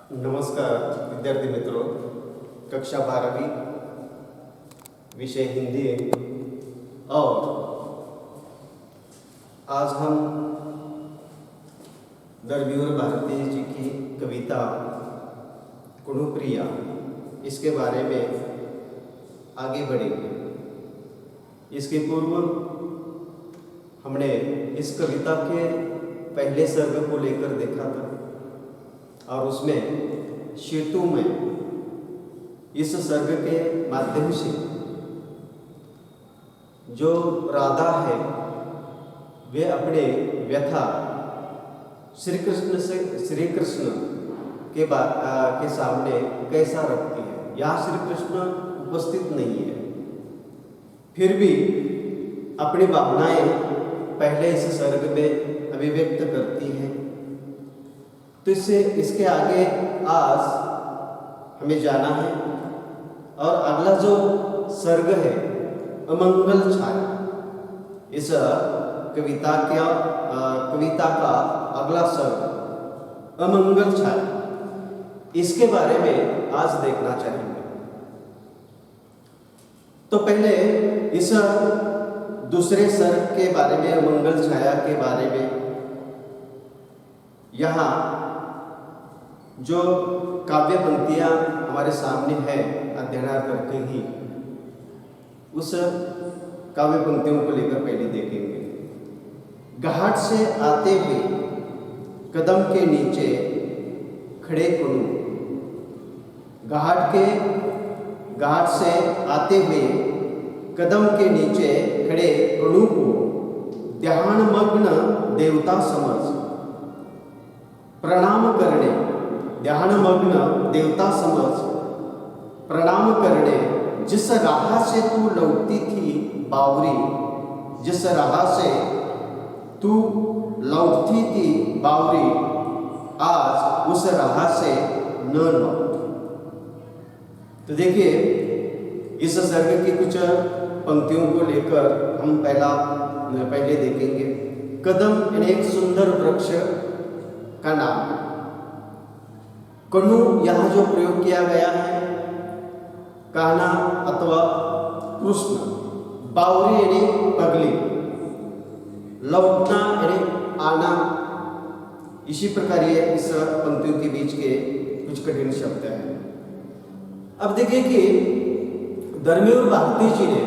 नमस्कार विद्यार्थी मित्रों, कक्षा 12वीं विषय हिंदी और आज हम धर्मवीर भारती जी की कविता कुणुप्रिया इसके बारे में आगे बढ़ेंगे। इसके पूर्व हमने इस कविता के पहले सर्ग को लेकर देखा था और उसमें सेतु में इस सर्ग के माध्यम से जो राधा है वे अपने व्यथा श्री कृष्ण के सामने कैसा रखती है। यहाँ श्री कृष्ण उपस्थित नहीं है, फिर भी अपनी भावनाएं पहले इस सर्ग में अभिव्यक्त करती हैं। तो इसके आगे आज हमें जाना है और अगला जो सर्ग है अमंगल छाया। इस कविता का अगला सर्ग अमंगल छाया, इसके बारे में आज देखना चाहेंगे। तो पहले इस दूसरे सर्ग के बारे में, अमंगल छाया के बारे में, यहाँ जो काव्य पंक्तियाँ हमारे सामने है अध्ययन करके ही उस काव्य पंक्तियों को लेकर पहले देखेंगे। घाट से आते हुए कदम के नीचे खड़े कुणु, घाट से आते हुए कदम के नीचे खड़े कुणु को ध्यान मग्न देवता समझ प्रणाम करने, ध्यान मग्न देवता समझ प्रणाम करने, जिस राह से तू लौटती थी बावरी, जिस राह से तू लौटती थी बावरी, आज उस राह से न लौट। तो देखिए इस सर्ग की कुछ पंक्तियों को लेकर हम पहले देखेंगे। कदम यानी एक सुंदर वृक्ष का नाम है। कुणु यहाँ जो प्रयोग किया गया है कान्हा अथवा कृष्ण, बावरी यानी पगली, लौटना यानी आना। इसी प्रकार ये इस पंक्तियों के बीच के कुछ कठिन शब्द हैं। अब देखिए कि धर्मवीर भारती जी ने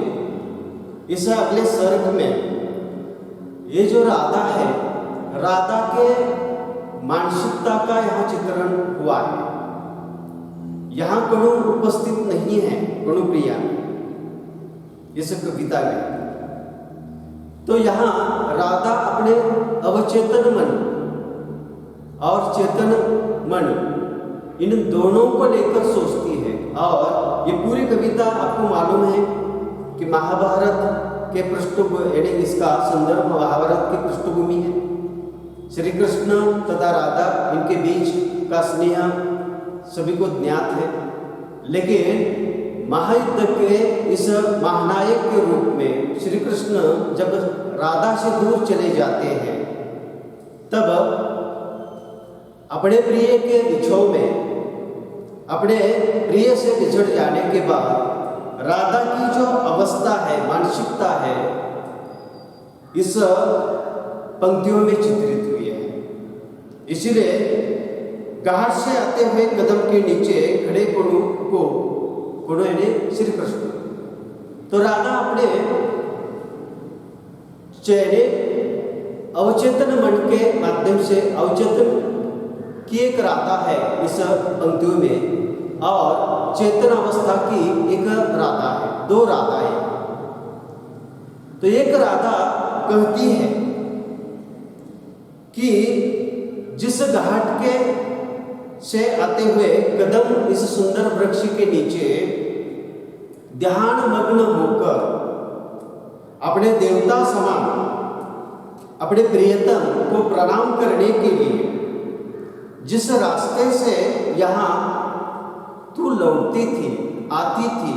इस अगले सर्ग में ये जो राधा है, राधा के मानसिकता का यहाँ चित्रण हुआ है। यहाँ कुणु उपस्थित नहीं है, कुणुप्रिया इस कविता में। तो यहाँ राधा अपने अवचेतन मन और चेतन मन इन दोनों को लेकर सोचती है। और ये पूरी कविता आपको मालूम है कि महाभारत के पृष्ठभूमि यानी इसका संदर्भ महाभारत की पृष्ठभूमि है। श्री कृष्ण तथा राधा इनके बीच का स्नेह सभी को ज्ञात है, लेकिन महायुद्ध के इस महानायक के रूप में श्री कृष्ण जब राधा से दूर चले जाते हैं तब अपने प्रिय के विछोह में, अपने प्रिय से बिछड़ जाने के बाद राधा की जो अवस्था है, मानसिकता है, इस पंक्तियों में चित्रित हुई है। इसलिए घाट से आते हुए कदम के नीचे खड़े कुणु यानी श्री कृष्ण, तो राधा अपने चेहरे अवचेतन मन के माध्यम से, अवचेतन की एक राधा है इस पंक्तियों में और चेतन अवस्था की एक राधा है, दो राधाएं। तो एक राधा कहती है कि जिस घाट के से आते हुए कदम इस सुंदर वृक्ष के नीचे ध्यान मग्न होकर अपने देवता समान अपने प्रियतम को प्रणाम करने के लिए जिस रास्ते से यहाँ तू लौटती थी, आती थी,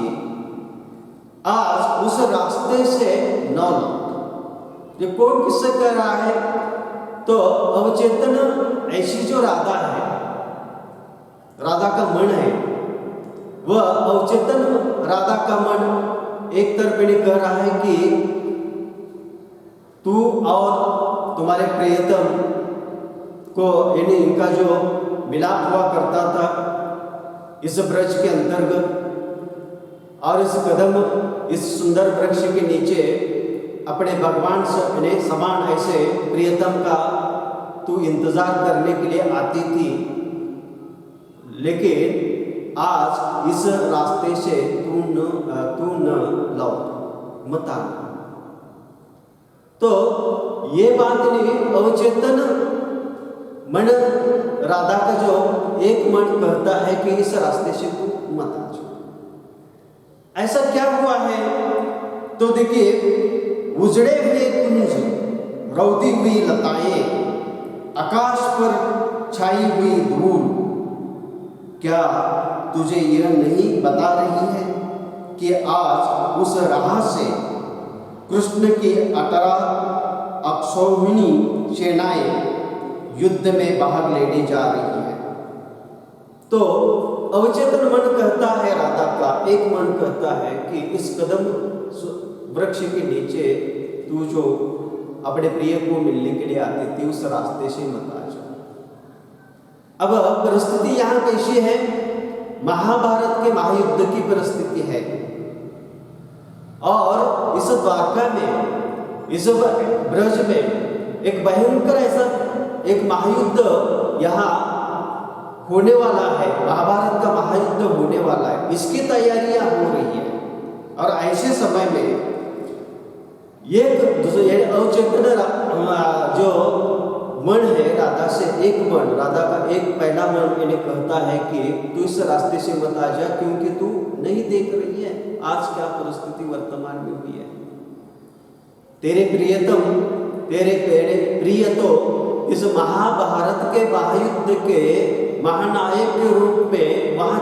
आज उस रास्ते से न लौट। ये कौन किससे कह रहा है? तो अवचेतन ऐसी जो राधा है, राधा का मन है, वह अवचेतन राधा का मन एक तरफ कह रहा है कि तू और तुम्हारे प्रियतम को यानी इनका जो मिलाप हुआ करता था इस ब्रज के अंतर्गत, और इस कदम इस सुंदर वृक्ष के नीचे अपने भगवान से समान ऐसे प्रियतम का तू इंतजार करने के लिए आती थी, लेकिन आज इस रास्ते से तू न लौट मत आना। तो ये बात नहीं, अवचेतन मन राधा का जो एक मन कहता है कि इस रास्ते से तू मत आ जा। ऐसा क्या हुआ है? तो देखिए, उजड़े हुए कुंज, रौदी हुई लताएं, आकाश पर छाई हुई धूल, क्या तुझे यह नहीं बता रही है कि आज उस राह से कृष्ण की 18 अक्षौहिणी सेनाएं युद्ध में भाग लेने जा रही है? तो अवचेतन मन कहता है राधा का, एक मन कहता है कि इस कदम वृक्ष के नीचे तू जो अपने प्रिय को मिलने के लिए आती थी उस रास्ते से मत आ जा। अब परिस्थिति यहाँ कैसी है? महाभारत के महायुद्ध की परिस्थिति है, और इस द्वारका में, इस ब्रज में एक भयंकर ऐसा एक महायुद्ध यहाँ होने वाला है, महाभारत का महायुद्ध होने वाला है, इसकी तैयारियां हो रही है। और ऐसे समय में ये अवचेतन जो मन है राधा से, एक मन, राधा का एक पहला मन इन्हें कहता है कि तू इस रास्ते से मत आ जा, क्योंकि तू नहीं देख रही है आज क्या परिस्थिति वर्तमान में हुई है। तेरे प्रिय तो इस महाभारत के महायुद्ध के महानायक के रूप में वहां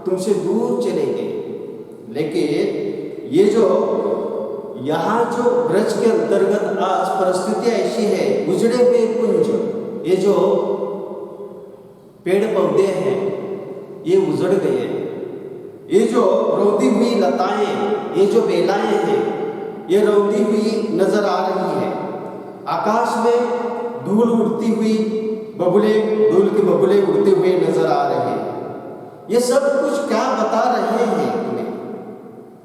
तुमसे दूर चले गए, लेकिन ये जो यहाँ जो ब्रज के अंतर्गत आज परिस्थिति ऐसी है, उजड़े हुए कुंज, ये जो पेड़ पौधे हैं ये उजड़ गए हैं, ये जो रौदी हुई लताएं, ये जो बेलाएं हैं ये रौदी हुई नजर आ रही है। आकाश में धूल उड़ती हुई बबुले, धूल के बबुले उड़ते हुए नजर आ रहे हैं। ये सब कुछ क्या बता रहे हैं तुम्हें?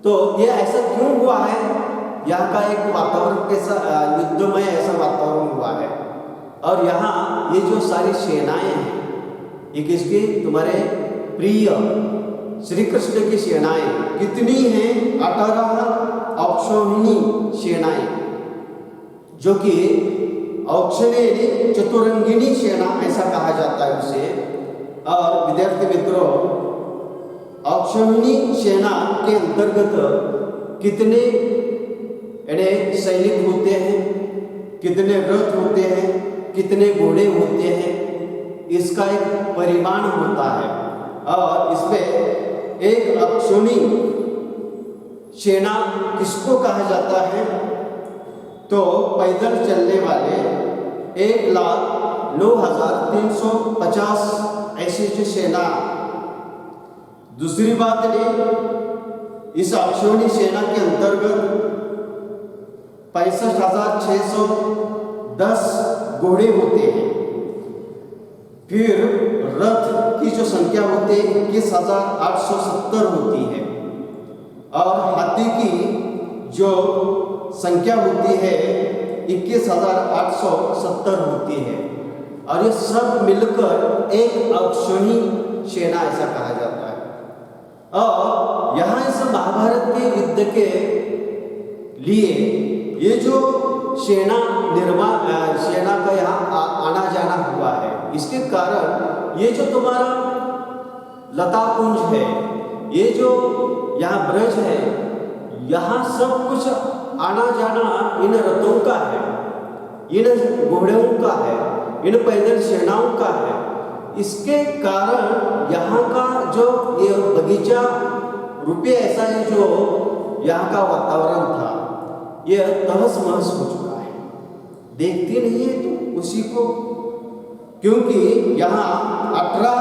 तो ये ऐसा क्यों हुआ है? यहाँ का एक वातावरण कैसा युद्धमय ऐसा वातावरण हुआ है, और यहाँ ये जो सारी सेनाएं हैं ये किसकी? तुम्हारे प्रिय श्री कृष्ण की सेनाएं कितनी हैं? 18 अक्षौहिणी सेनाएं, जो कि औक्षणे चतुरंगिणी सेना ऐसा कहा जाता है उसे। और विद्यार्थी मित्रों, औक्षौहिणी सेना के अंतर्गत कितने सैनिक होते हैं, कितने रथ होते हैं, कितने घोड़े होते हैं, इसका एक परिमाण होता है। और इसमें एक अक्षौहिणी सेना किसको कहा जाता है? तो पैदल चलने वाले 1,09,350 ऐसी जो सेना। दूसरी बात नहीं, इस अक्षौहिणी सेना के अंतर्गत 65,610 घोड़े होते हैं। फिर रथ की जो संख्या होती है 21,870 होती है, और हाथी की जो संख्या होती है 21,870 होती है। और ये सब मिलकर एक अक्षौहिणी सेना ऐसा कहा जाता है। और यहाँ इस महाभारत के युद्ध के लिए ये जो सेना का यहाँ आना जाना हुआ है, इसके कारण ये जो तुम्हारा लता कुंज है, ये जो यहाँ ब्रज है, यहाँ सब कुछ आना जाना इन रथों का है, इन घोड़ों का है, इन पैदल सेनाओं का है। इसके कारण यहाँ का जो ये बगीचा रूपये ऐसा है, जो यहाँ का वातावरण था ये तहस महस हो चुका है। देखती नहीं है तू उसी को, क्योंकि यहाँ 18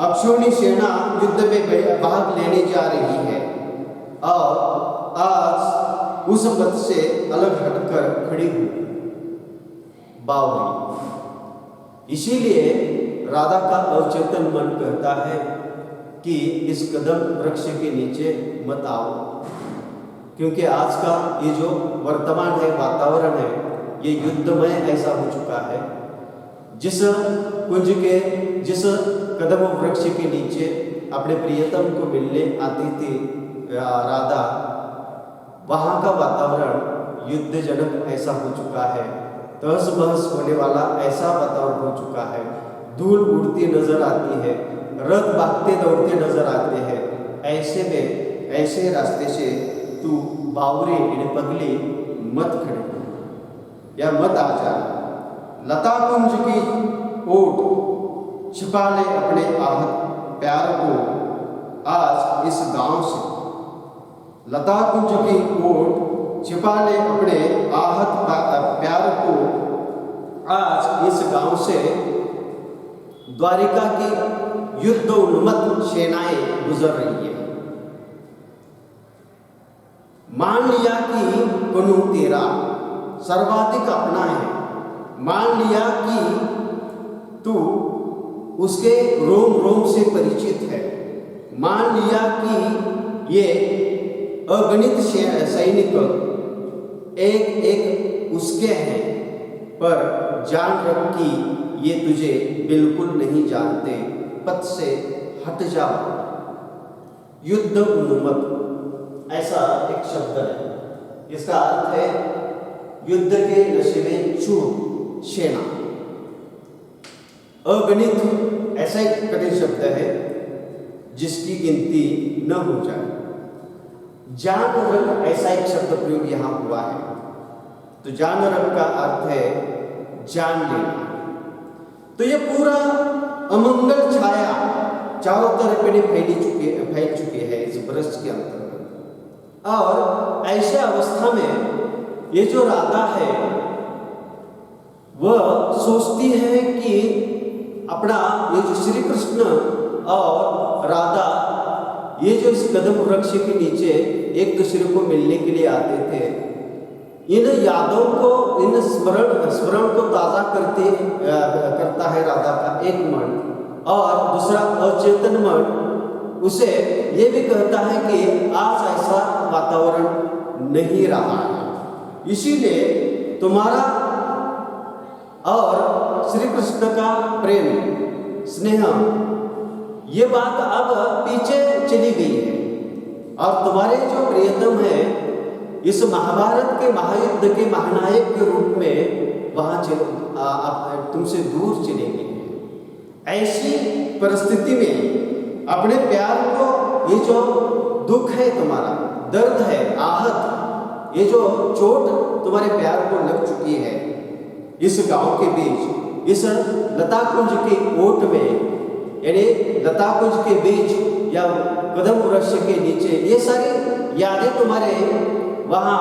अक्षौणी सेना युद्ध में भाग लेने जा रही है और आज उस मत से अलग हटकर खड़ी हुई बाव गई। इसीलिए राधा का अवचेतन मन कहता है कि इस कदम वृक्ष के नीचे मत आओ, क्योंकि आज का ये जो वर्तमान है, वातावरण है, ये युद्धमय ऐसा हो चुका है। जिस कुंज के, जिस कदम वृक्ष के नीचे अपने प्रियतम को मिलने आती थी राधा, वहाँ का वातावरण युद्धजनक ऐसा हो चुका है, तहस बहस होने वाला ऐसा वातावरण हो चुका है। धूल उड़ती नजर आती है, रथ भागते दौड़ते नजर आते हैं। ऐसे में ऐसे रास्ते से तू बावरे पगली मत खड़े या मत आ जा। लता कुंज की ओट छिपा ले अपने आहत प्यार को आज इस गांव से। लता कुंज की ओट छिपा ले अपने आहत प्यार को आज इस गांव से। द्वारिका की युद्ध उन्मत्त सेनाएं गुजर रही है। मान लिया कि कनु तेरा सर्वाधिक अपना है, मान लिया कि तू उसके रोम रोम से परिचित है, मान लिया कि ये अगणित सैनिक एक एक उसके हैं, पर जान रख कि ये तुझे बिल्कुल नहीं जानते, पथ से हट जाओ। युद्ध उन्मत्त ऐसा एक शब्द है, इसका अर्थ है युद्ध के नशे में चूर सेना। अगणित ऐसा एक कठिन शब्द है जिसकी गिनती न हो जाए। जान रख ऐसा एक शब्द प्रयोग यहां हुआ है, तो जान रख का अर्थ है जान लेना। तो ये पूरा अमंगल छाया चारों तरफ फैल चुके हैं इस वृक्ष के अंतर्गत। और ऐसे अवस्था में ये जो राधा है वह सोचती है कि अपना ये जो श्री कृष्ण और राधा ये जो इस कदम वृक्ष के नीचे एक दूसरे को मिलने के लिए आते थे, इन यादों को, इन स्मरण को ताज़ा करता है राधा का एक मन, और दूसरा अचेतन मन उसे ये भी कहता है कि आज ऐसा वातावरण नहीं रहा है। इसीलिए तुम्हारा और श्री कृष्ण का प्रेम स्नेह ये बात अब पीछे चली गई है, और तुम्हारे जो प्रियतम है इस महाभारत के महायुद्ध के महानायक के रूप में वहां तुमसे दूर चले गए। ऐसी परिस्थिति में अपने प्यार को, ये जो दुख है तुम्हारा, दर्द है, आहत, ये जो चोट तुम्हारे प्यार को लग चुकी है इस गांव के बीच, इस लता कुंज के ओट में, यानी लता कुंज के बीच या कदम वृक्ष के नीचे, ये सारी यादें तुम्हारे वहाँ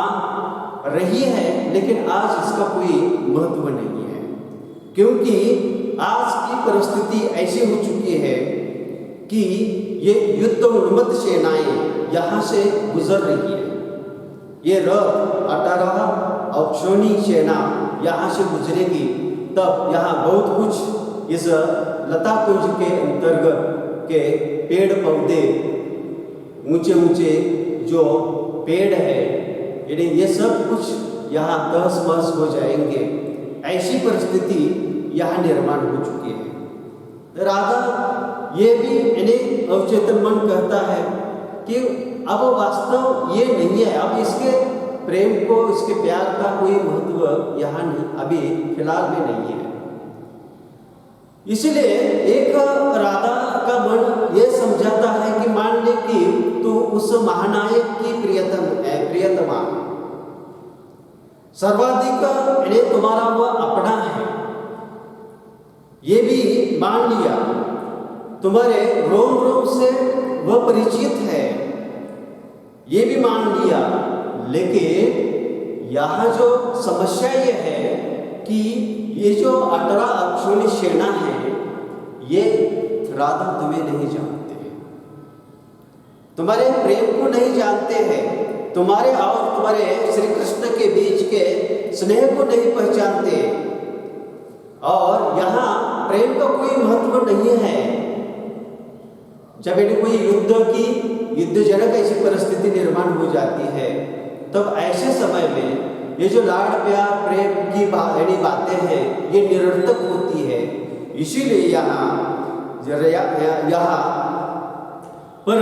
रही है, लेकिन आज इसका कोई महत्व नहीं है, क्योंकि आज की परिस्थिति ऐसी हो चुकी है कि ये युद्ध उन्मत्त सेनाएं यहाँ से गुजर रही है। ये रथ 18 अक्षौणी सेना यहाँ से गुजरेगी, तब यहाँ बहुत कुछ इस लता कुंज के अंतर्गत के पेड़ पौधे, ऊंचे ऊंचे जो पेड़ है, यानी ये सब कुछ यहाँ तहस महस हो जाएंगे। ऐसी परिस्थिति यहाँ निर्माण हो चुकी है। राधा ये भी यानी अवचेतन मन कहता है कि अब वास्तव ये नहीं है, अब इसके प्रेम को, इसके प्यार का कोई महत्व यहाँ नहीं, अभी फिलहाल में नहीं है। इसलिए एक राधा का मन ये समझाता है कि मान ले कि तू उस महानायक की प्रियतमा सर्वाधिक यानी तुम्हारा वह अपना है, ये भी मान लिया, तुम्हारे रोम रोम से वह परिचित है, ये भी मान लिया। लेकिन यहाँ जो समस्या ये है कि ये जो 18 अक्षौणी सेना है, ये राधा तुम्हें नहीं जानते हैं, तुम्हारे प्रेम को नहीं जानते हैं, तुम्हारे और तुम्हारे श्री कृष्ण के बीच के स्नेह को नहीं पहचानते, और यहाँ प्रेम का कोई महत्व नहीं है। जब इन्हें कोई युद्धजनक ऐसी परिस्थिति निर्माण हो जाती है, तब ऐसे समय में ये जो लाड़ प्यार प्रेम की बातें हैं ये निरर्थक होती है। इसीलिए यहाँ पर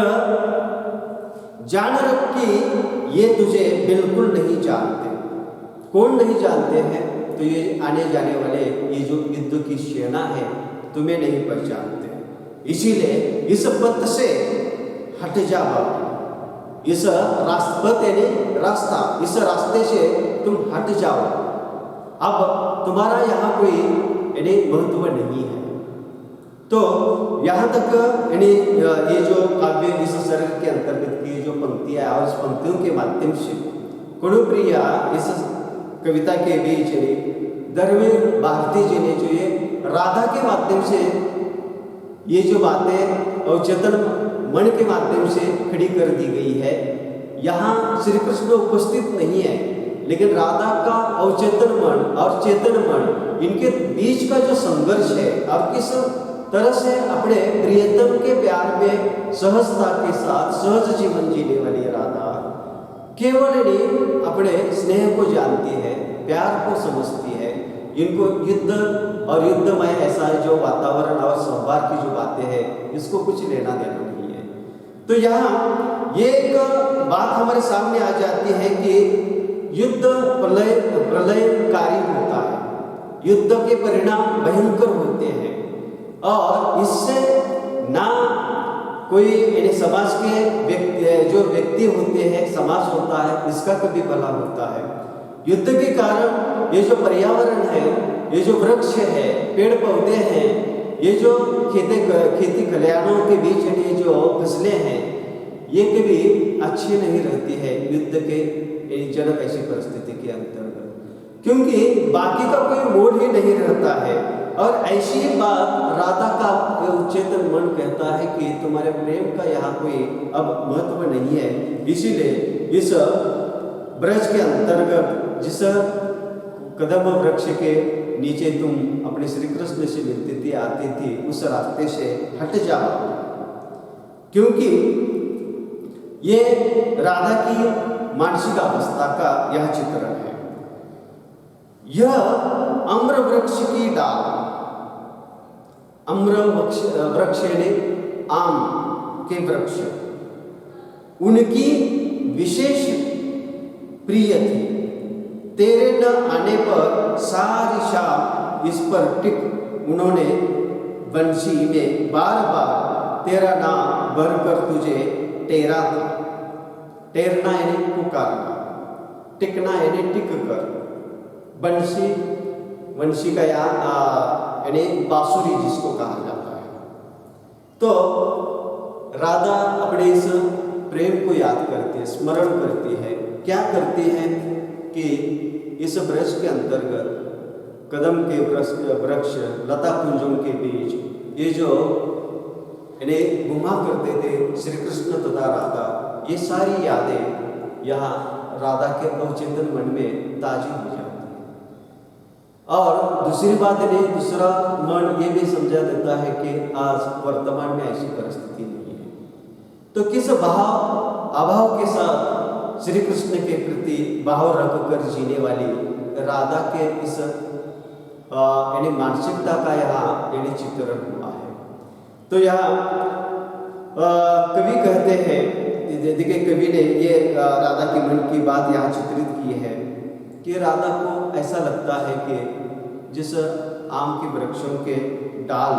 जान रख कि ये तुझे बिल्कुल नहीं जानते। कौन नहीं जानते हैं? तो ये आने जाने वाले ये जो युद्ध की सेना है तुम्हें नहीं पहचानते। इसीलिए इस पथ से हट जाओ, इस रास्ता इस रास्ते से तुम हट जाओ। अब तुम्हारा यहाँ कोई महत्व नहीं है। तो यहाँ तक ये जो काव्य इस शरीर के अंतर्गत की जो पंक्तियाँ और इस पंक्तियों के माध्यम से कुणुप्रिया इस कविता के बीच धर्मवीर भारती जी ने जो ये राधा के माध्यम से ये जो बातें अवचेतन मन के माध्यम से खड़ी कर दी गई है। यहाँ श्री कृष्ण उपस्थित नहीं है, लेकिन राधा का अवचेतन मन और चेतन मन इनके बीच का जो संघर्ष है और किस तरह से अपने प्रियतम के प्यार में सहजता के साथ सहज जीवन जीने वाली राधा केवल अपने स्नेह को जानती है, प्यार को समझती है। इनको युद्ध और युद्धमय ऐसा जो वातावरण और संवाद की जो बातें हैं इसको कुछ लेना देना नहीं है। तो यहाँ ये एक बात हमारे सामने आ जाती है कि युद्ध प्रलयकारी होता है, युद्ध के परिणाम भयंकर होते हैं, और इससे ना कोई समाज के जो व्यक्ति होते हैं, समाज होता है, इसका कभी भला होता है। युद्ध के कारण ये जो पर्यावरण है, ये जो वृक्ष है, पेड़ पौधे हैं, ये जो खेती खलिहानों के बीच ये जो फसलें हैं, ये कभी अच्छी नहीं रहती है युद्ध के जनक ऐसी परिस्थिति के अंतर्गत, क्योंकि बाकी का कोई मोड़ ही नहीं रहता है। और ऐसी बात राधा का चेतन मन कहता है कि तुम्हारे प्रेम का यहाँ कोई अब महत्व नहीं है। इसीलिए इस ब्रज के अंतर्गत जिस कदम वृक्ष के नीचे तुम अपने श्री कृष्ण से मिलती थी, आती थी, उस रास्ते से हट जाओ, क्योंकि ये राधा की मानसिक अवस्था का यह चित्रण है। यह अम्र वृक्ष की डाल, अम्र वृक्ष ने आम के वृक्ष, उनकी विशेष प्रिय थी। तेरे न आने पर सारी शाम इस पर टिक उन्होंने बंसी में बार बार तेरा नाम भरकर तुझे टेरा था। टेरना यानी पुकारना, टिकना यानी टिक कर। बंसी का यानी बांसुरी जिसको कहा जाता है। तो राधा अपने इस प्रेम को याद करती है, स्मरण करती है। क्या करती है कि इस ब्रज के अंतर्गत कदम के वृक्ष लता कुंजों के बीच ये जो इन्हें घुमा करते थे श्री कृष्ण तथा राधा, ये सारी यादें यहाँ राधा के अवचेतन मन में ताजी हो जाती है। और दूसरी बात इन्हें दूसरा मन ये भी समझा देता है कि आज वर्तमान में ऐसी परिस्थिति नहीं है, तो किस अभाव के साथ श्री कृष्ण के प्रति भाव रख कर जीने वाली राधा के इस मानसिकता का यहाँ चित्रण हुआ है। तो यहाँ कवि कहते हैं, देखिए कवि ने ये राधा की मन की बात यहाँ चित्रित की है कि राधा को ऐसा लगता है कि जिस आम के वृक्षों के डाल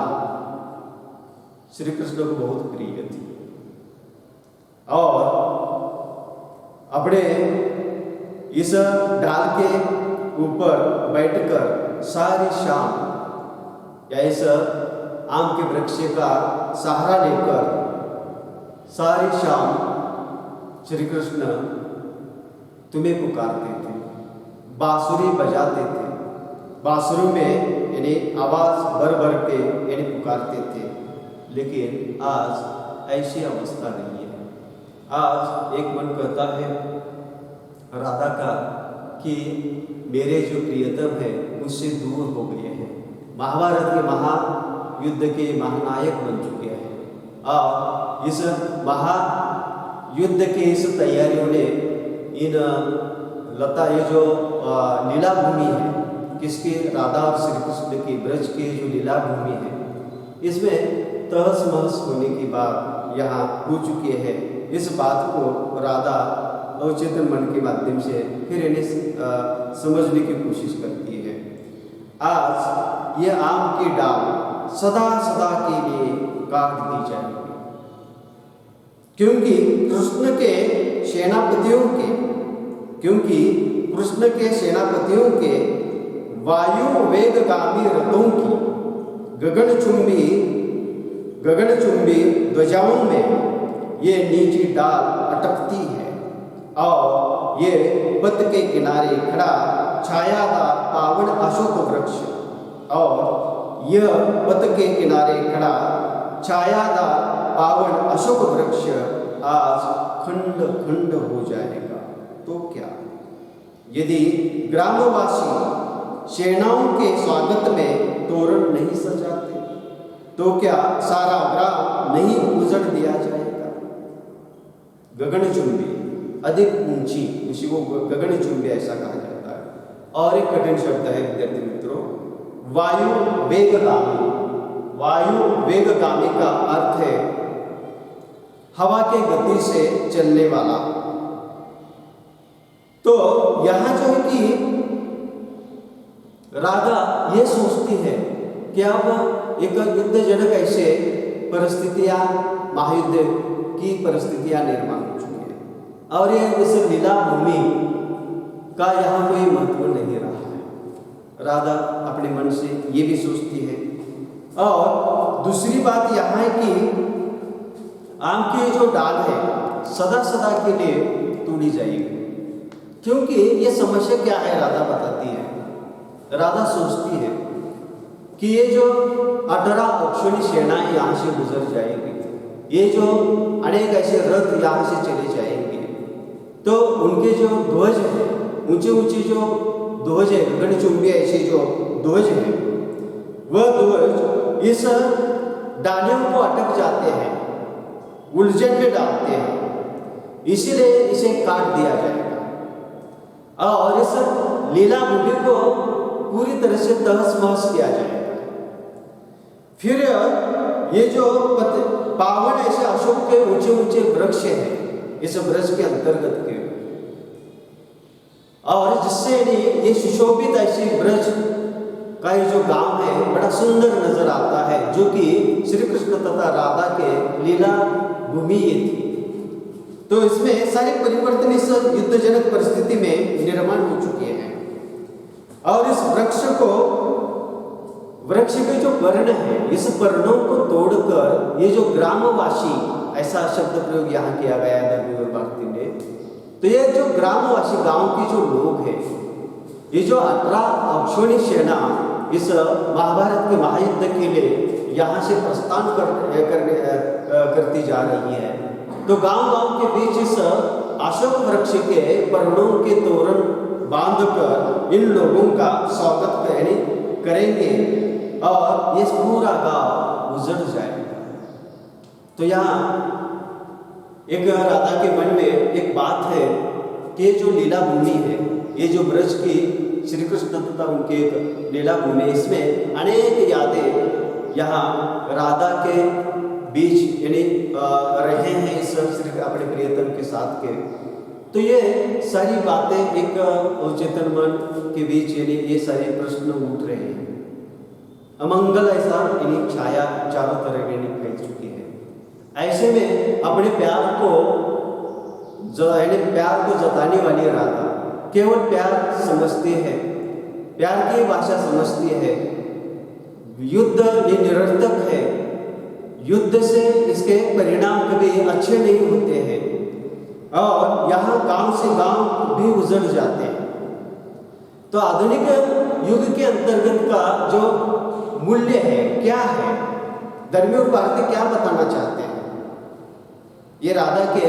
श्री कृष्ण को बहुत प्रिय थी, और अपने इस डाल के ऊपर बैठकर सारी शाम या इस आम के वृक्ष का सहारा लेकर सारी शाम श्री कृष्ण तुम्हें पुकारते थे, बांसुरी बजाते थे, बांसुरी में यानी आवाज भर भर के यानी पुकारते थे। लेकिन आज ऐसी अवस्था नहीं है। आज एक मन कहता है राधा का कि मेरे जो प्रियतम है मुझसे दूर हो गए हैं, महाभारत के महायुद्ध के महानायक बन चुके हैं और इस महायुद्ध के इस तैयारियों ने इन लता ये जो लीला भूमि है किसके, राधा और श्री कृष्ण के ब्रज के जो लीला भूमि है इसमें तहस महस होने की बात यहाँ हो चुकी है। इस बात को राधा अवचेतन मन के माध्यम से फिर इन्हें समझने की कोशिश करती है। आज ये आम की डाल सदा सदा के लिए काट दी जाएगी, क्योंकि कृष्ण के सेनापतियों के वायु वेगगामी रथों की गगनचुंबी ध्वजाओं में ये नीची डाल अटकती है और ये पथ के किनारे खड़ा छायादार पावन अशोक वृक्ष और यह पथ के किनारे खड़ा छायादार पावन अशोक वृक्ष आज खंड खंड हो जाएगा। तो क्या यदि ग्रामवासी सेनाओं के स्वागत में तोरण नहीं सजाते तो क्या सारा ग्राम नहीं उजड़ दिया जाएगा। गगनचुंबी अधिक ऊंची, उसी को गगनचुंबी ऐसा कहा जाता है। और एक कठिन शब्द है विद्यार्थी मित्रों, वायु वेगगामी। वायु वेगगामी का अर्थ है हवा के गति से चलने वाला। तो यहां जो है कि राधा ये सोचती है कि अब एक युद्धजनक ऐसे परिस्थितियां, महायुद्ध की परिस्थितियां निर्माण हो चुकी है और ये इस लीला भूमि का यहाँ कोई महत्व नहीं रहा है। राधा अपने मन से ये भी सोचती है। और दूसरी बात यहाँ है कि आम की जो डाल है सदा सदा के लिए तोड़ी जाएगी, क्योंकि ये समस्या क्या है राधा बताती है। राधा सोचती है कि ये जो 18 अक्षौणी सेनाएं यहाँ से गुजर जाएगी, ये जो अनेक ऐसे रथ यहाँ से चले जाएंगे, तो उनके जो ध्वज है, ऊंचे ऊंचे जो ध्वज है, गगनचुंबी ऐसे जो ध्वज है, वह ध्वज इस डालियों को अटक जाते हैं, उलझन में डालते हैं, इसीलिए इसे काट दिया जाएगा और इस लीला भूमि को पूरी तरह से तहस महस किया जाएगा। फिर ये जो पावन ऐसे अशोक के ऊंचे ऊंचे वृक्ष हैं इस वृक्ष के अंतर्गत के, और जिससे ये सुशोभित ऐसे वृक्ष का ये जो गांव है बड़ा सुंदर नजर आता है, जो कि श्री कृष्ण तथा राधा के लीला भूमि ये थी। तो इसमें सारे परिवर्तन इस युद्धजनक परिस्थिति में निर्माण हो चुके हैं और इस वृक्ष के जो पर्ण है, इस पर्णों को तोड़कर ये जो ग्रामवासी, ऐसा शब्द प्रयोग यहाँ किया गया है धर्मी और भारती ने, तो ये जो ग्रामवासी गांव के जो लोग हैं, ये जो 18 अक्षौणी सेना इस महाभारत के महायुद्ध के लिए यहाँ से प्रस्थान करती जा रही है, तो गांव के बीच इस अशोक वृक्ष के पर्णों के तोरण बांधकर इन लोगों का स्वागत करेंगे और ये पूरा गांव उजड़ जाएगा। तो यहाँ एक राधा के मन में एक बात है कि जो लीला भूमि है, ये जो ब्रज की श्री कृष्ण तथा उनके लीला भूमि, इसमें अनेक यादें यहाँ राधा के बीच यानी रहे हैं इस अपने प्रियतम के साथ के। तो ये सारी बातें एक अवचेतन मन के बीच यानी ये सारे प्रश्न उठ रहे हैं। अमंगल ऐसा इन्हीं छाया चारों तरफ यानी फैल चुकी है। ऐसे में अपने प्यार को जताने वाली राधा केवल प्यार समझती है, प्यार की भाषा समझती है। युद्ध ये निरर्थक है, युद्ध से इसके परिणाम कभी अच्छे नहीं होते हैं और यहाँ गांव से गांव भी उजड़ जाते हैं। तो आधुनिक युग के अंतर्गत का जो मूल्य है क्या है, धर्मी और भारती क्या बताना चाहते हैं? ये राधा के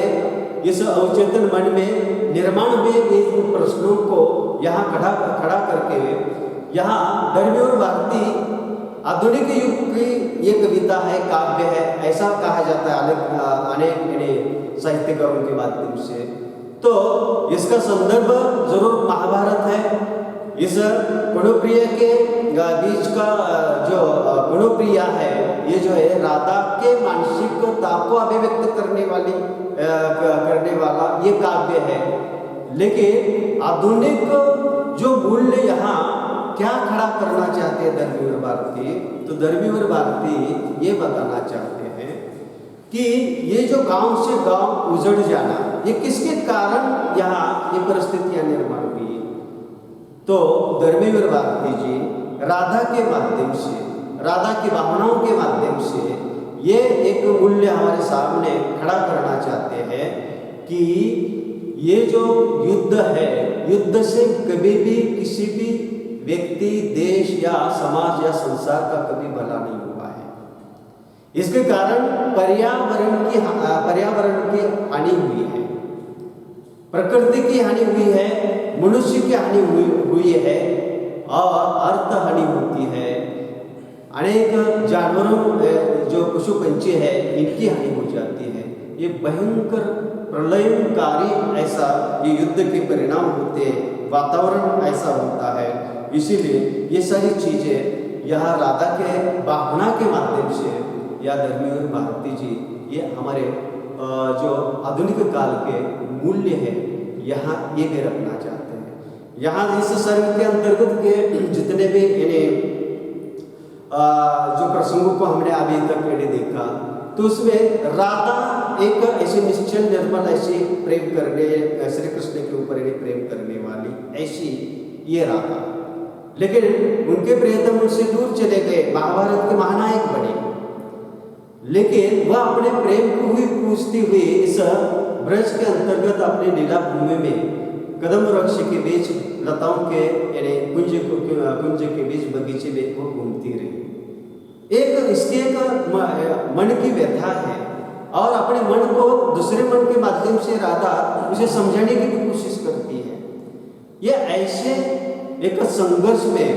इस अवचेतन मन में निर्माण हुए इन प्रश्नों को यहाँ खड़ा करके यहाँ धर्मी और भारती आधुनिक युग की ये कविता है, काव्य है, ऐसा कहा जाता है अनेक साहित्यकारों के माध्यम से। तो इसका संदर्भ जरूर महाभारत है। इस गुणप्रिय के बीच का जो गुणप्रिया है, ये जो है राधा के मानसिकता को अभिव्यक्त करने वाला ये काव्य है। लेकिन आधुनिक जो मूल्य यहाँ क्या खड़ा करना चाहते हैं धर्मी और भारती, तो धर्मी और भारती ये बताना चाहते हैं कि ये जो गांव से गांव उजड़ जाना, ये किसके कारण यहाँ ये परिस्थितियां निर्माण हुई। तो धर्मी और भारती जी राधा के माध्यम से, राधा की भावनाओं के माध्यम से ये एक मूल्य हमारे सामने खड़ा करना चाहते हैं कि ये जो युद्ध है, युद्ध से कभी भी किसी भी व्यक्ति, देश या समाज या संसार का कभी भला नहीं हुआ है। इसके कारण पर्यावरण की हानि हुई है, प्रकृति की हानि हुई है, मनुष्य की हानि हुई है और अर्थ हानि होती है। अनेक जानवरों जो पशु पंछी है इनकी हानि हो जाती है। ये भयंकर प्रलयकारी ऐसा ये युद्ध के परिणाम होते हैं, वातावरण ऐसा होता है। इसीलिए ये सारी चीजें यहाँ राधा के भावना के माध्यम से या धर्मी और भारती जी ये हमारे जो आधुनिक काल के मूल्य है यहाँ ये भी रखना चाहते हैं। यहाँ इस सर्ग के अंतर्गत के जितने भी इन्हें जो प्रसंगों को हमने अभी तक देखा, तो उसमें राधा एक ऐसी निश्चल निर्मल ऐसी प्रेम करने, श्री कृष्ण के ऊपर इन्हें प्रेम करने वाली ऐसी ये राधा, लेकिन उनके प्रियतम उनसे दूर चले गए, महाभारत के महानायक बने। लेकिन वह अपने प्रेम को ही पूछती हुई इस ब्रज के अंतर्गत अपने लीला भूमि में कदम वृक्ष के बीच लताओं के यानी कुंज के बीच बगीचे में वो घूमती रही। इसके एक मन की व्यथा है और अपने मन को दूसरे मन के माध्यम से राधा उसे समझाने की भी कोशिश करती है। यह ऐसे एक संघर्ष में,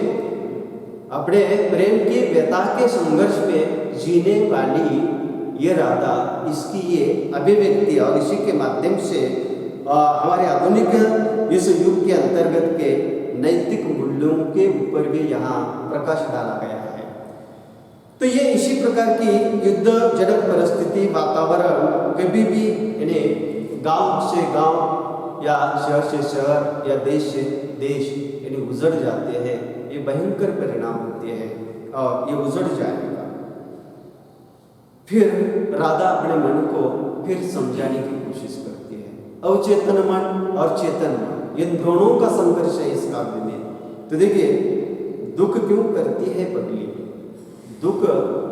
अपने प्रेम की व्यथा के संघर्ष में जीने वाली ये राधा, इसकी ये अभिव्यक्ति और इसी के माध्यम से हमारे आधुनिक इस युग के अंतर्गत के नैतिक मूल्यों के ऊपर भी यहाँ प्रकाश डाला गया है। तो ये इसी प्रकार की युद्ध जनक परिस्थिति, वातावरण कभी भी इन्हें गांव से गांव या शहर से शहर या देश से देश इन्हें उजड़ जाते हैं। ये भयंकर परिणाम होते हैं और ये उजड़ जाएगा। फिर राधा अपने मन को फिर समझाने की कोशिश करती है। अवचेतन मन और चेतन मन, इन दोनों का संघर्ष है इस काव्य में। तो देखिए, दुख क्यों करती है पगली, दुख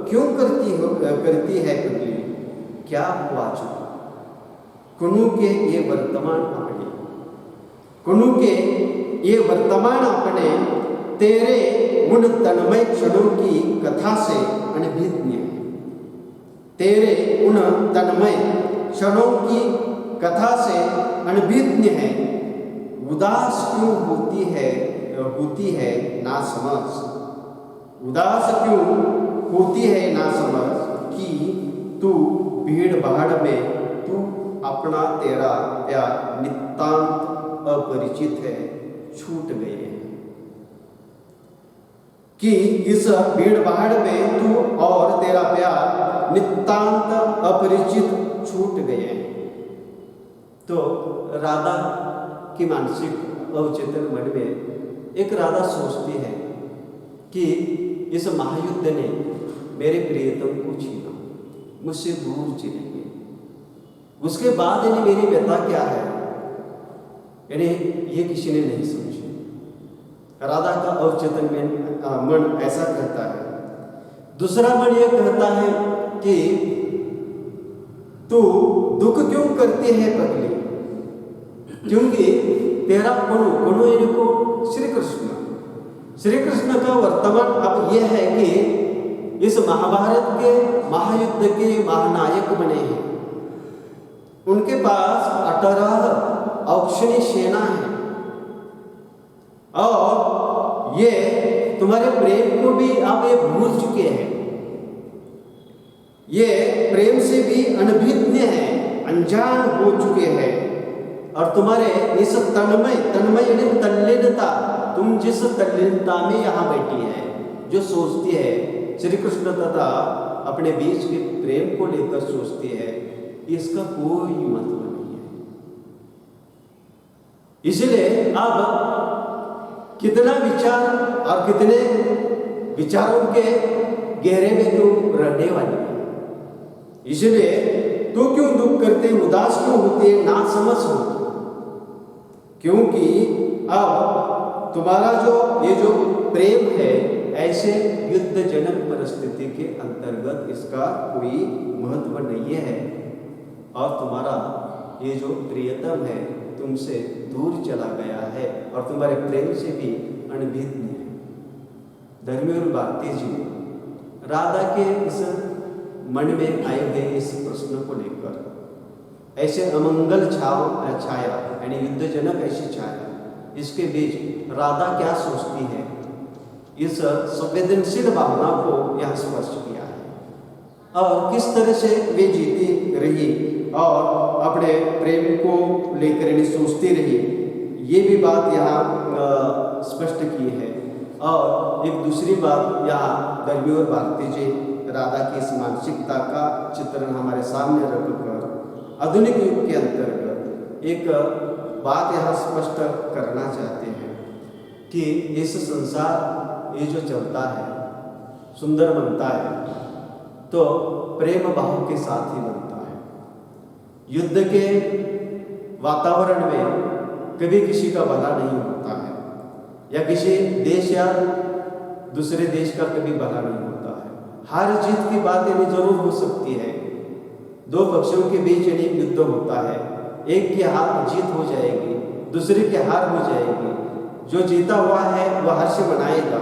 क्यों करती है पगली, क्या हुआ चुका कुनु के ये वर्तमान अपने, कुनु के ये वर्तमान अपने, तेरे उन तन्मय क्षणों की कथा से अनभिज्ञ है। तेरे उन तन्मय क्षणों की कथा से अनभिज्ञ है। उदास क्यों होती है ना समझ, उदास क्यों होती है ना समझ कि तू भीड़ भाड़ में तू अपना तेरा प्यार नितांत अपरिचित है, छूट गए हैं। कि इस भीड़ भाड़ में तू और तेरा प्यार नितांत अपरिचित छूट गए हैं। तो राधा की मानसिक अवचेतन मन में एक राधा सोचती है कि इस महायुद्ध ने मेरे प्रियतम को छीना, मुझसे दूर चलेंगे। उसके बाद इन्हें मेरी व्यथा क्या है, इन्हें ये किसी ने नहीं समझी। राधा का अवचेतन में मन ऐसा कहता है। दूसरा मन यह कहता है कि तू दुख क्यों करती है पगली, क्योंकि तेरा कुनु इनको श्री कृष्ण का वर्तमान अब यह है कि इस महाभारत के महायुद्ध के महानायक बने हैं। उनके पास 18 औक्षणी सेना है और ये तुम्हारे प्रेम को भी अब ये भूल चुके हैं। ये प्रेम से भी अनभिज्ञ है, अनजान हो चुके हैं। और तुम्हारे इस तन्मय यानी तल्लीनता, तुम जिस तल्लीनता में यहाँ बैठी है, जो सोचती है श्री कृष्ण तथा अपने बीच के प्रेम को लेकर सोचती है, इसका कोई मतलब नहीं है। इसलिए अब कितना विचार और कितने विचारों के गहरे में तू रहने वाली है। इसलिए तू क्यों दुख करते, उदास क्यों होते, ना समझ हो, क्योंकि अब तुम्हारा जो प्रेम है ऐसे युद्धजनक परिस्थिति के अंतर्गत इसका कोई महत्व नहीं है और तुम्हारा ये जो प्रियतम है तुमसे दूर चला गया है और तुम्हारे प्रेम से भी अनभिज्ञ है। धर्मेंद्र भारती जी राधा के इस मन में आए हुए इस प्रश्न को लेकर ऐसे अमंगल छाया यानी युद्धजनक ऐसी छाया, इसके बीच राधा क्या सोचती है, इस संवेदनशील भावना को यह स्पर्श किया है और किस तरह से वे जीती रही और अपने प्रेम को लेकर सोचती रही, ये भी बात यहाँ स्पष्ट की है। और एक दूसरी बात यहाँ धर्मेंद्र भारती जी राधा की इस मानसिकता का चित्रण हमारे सामने रखकर आधुनिक युग के अंतर्गत एक बात यहाँ स्पष्ट करना चाहते हैं कि इस संसार ये जो चलता है, सुंदर बनता है तो प्रेम भाव के साथ ही बनता है। युद्ध के वातावरण में कभी किसी का भला नहीं होता है या किसी देश या दूसरे देश का कभी भला नहीं होता है। हार जीत की बात यानी जरूर हो सकती है, दो पक्षों के बीच यानी युद्ध होता है, एक की हार जीत हो जाएगी, दूसरे की हार हो जाएगी। जो जीता हुआ है वह हर्ष मनाएगा,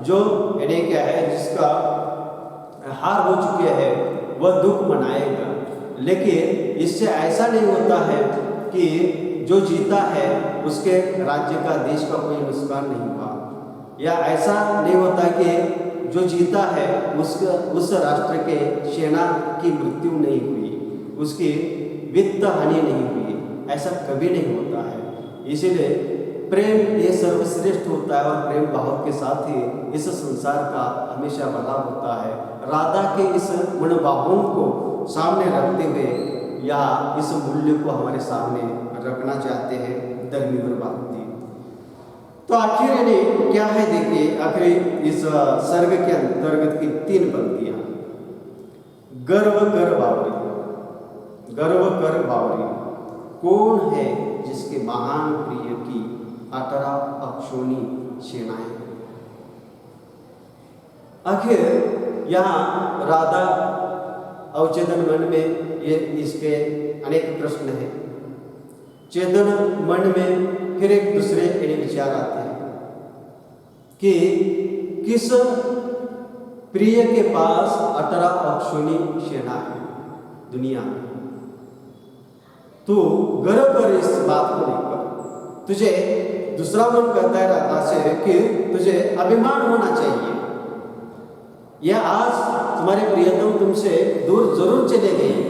जो यानी क्या है जिसका हार हो चुके हैं वह दुख मनाएगा। लेकिन इससे ऐसा नहीं होता है कि जो जीता है उसके राज्य का, देश का कोई नुकसान नहीं हुआ, या ऐसा नहीं होता कि जो जीता है उस राष्ट्र के सेना की मृत्यु नहीं हुई, उसकी वित्त हानि नहीं हुई, ऐसा कभी नहीं होता है। इसीलिए प्रेम ये सर्वश्रेष्ठ होता है और प्रेम भाव के साथ ही इस संसार का हमेशा भला होता है। राधा के इस गुणभावों को सामने रखते हुए या इस मूल्य को हमारे सामने रखना चाहते हैं धर्मेंद्र भारती। तो आखिर यानी क्या है, देखिए आखिर इस सर्ग के अंतर्गत की 3 पंक्तियां। गर्व कर बावरी, गर्व कर बावरी, कौन है जिसके महान प्रिय की 18 अक्षोणी सेनाएं। आखिर यहाँ राधा अवचेतन मन में ये इसके अनेक प्रश्न हैं। चेतन मन में फिर एक दूसरे विचार आते हैं कि किस प्रिय के पास 18 अक्षोणी सेना है दुनिया में। तू गर्व कर इस बात को लेकर, तुझे दूसरा मन कहता है राधा से कि तुझे अभिमान होना चाहिए। यह आज तुम्हारे प्रियतम तुमसे दूर जरूर चले गए,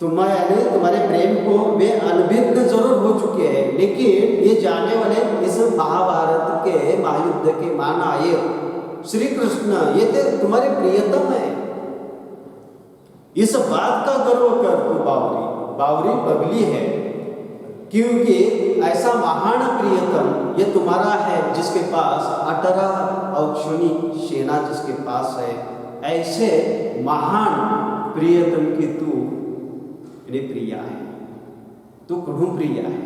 तुम्हारे प्रेम को वे अनभिज्ञ जरूर हो चुके हैं, लेकिन ये जाने वाले इस महाभारत के महायुद्ध के महानायक श्री कृष्ण ये तो तुम्हारे प्रियतम है। इस बात का गर्व कर तू बावरी पगली है, क्योंकि ऐसा महान प्रियतम ये तुम्हारा है जिसके पास 18 अक्षोणी सेना जिसके पास है। ऐसे महान प्रियतम की तू प्रिया है, तू कड़ू प्रिया है।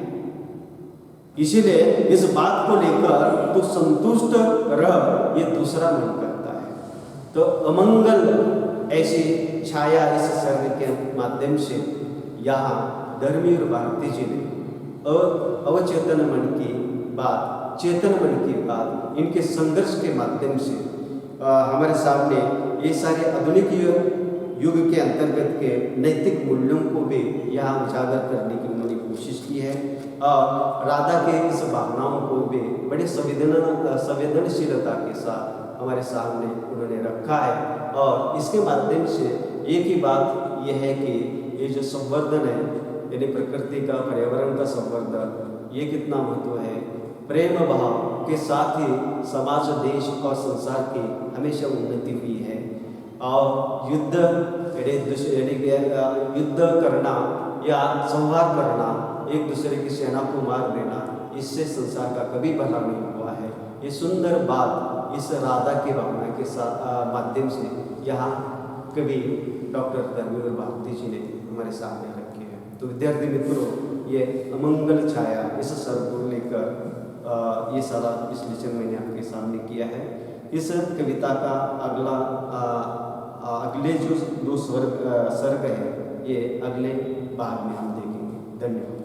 इसीलिए इस बात को लेकर तू संतुष्ट रह, ये दूसरा मन करता है। तो अमंगल ऐसी छाया इस सर्ग के माध्यम से यहाँ धर्मेंद्र भारती जी ने अवचेतन मन की बात, चेतन मन की बात, इनके संघर्ष के माध्यम से हमारे सामने ये सारे आधुनिक युग के अंतर्गत के नैतिक मूल्यों को भी यहाँ उजागर करने की उन्होंने कोशिश की है और राधा के इस भावनाओं को भी बड़ी संवेदनशीलता के साथ हमारे सामने उन्होंने रखा है। और इसके माध्यम से एक ही बात यह है कि ये जो संवर्धन है, यानी प्रकृति का, पर्यावरण का संवर्धन, ये कितना महत्व है। प्रेम भाव के साथ ही समाज, देश और संसार की हमेशा उन्नति हुई है। और युद्ध करना या संहार करना, एक दूसरे की सेना को मार देना, इससे संसार का कभी भला नहीं हुआ है। ये सुंदर बात इस राधा की भावना के साथ माध्यम से यहाँ कवि डॉक्टर धर्मेंद्र भारती जी ने हमारे सामने रखी है। तो विद्यार्थी मित्रों, ये अमंगल छाया इस स्वर को लेकर ये सारा विश्लेषण मैंने आपके सामने किया है। इस कविता का अगले जो दो सर्ग है, ये अगले भाग में हम देखेंगे। धन्यवाद।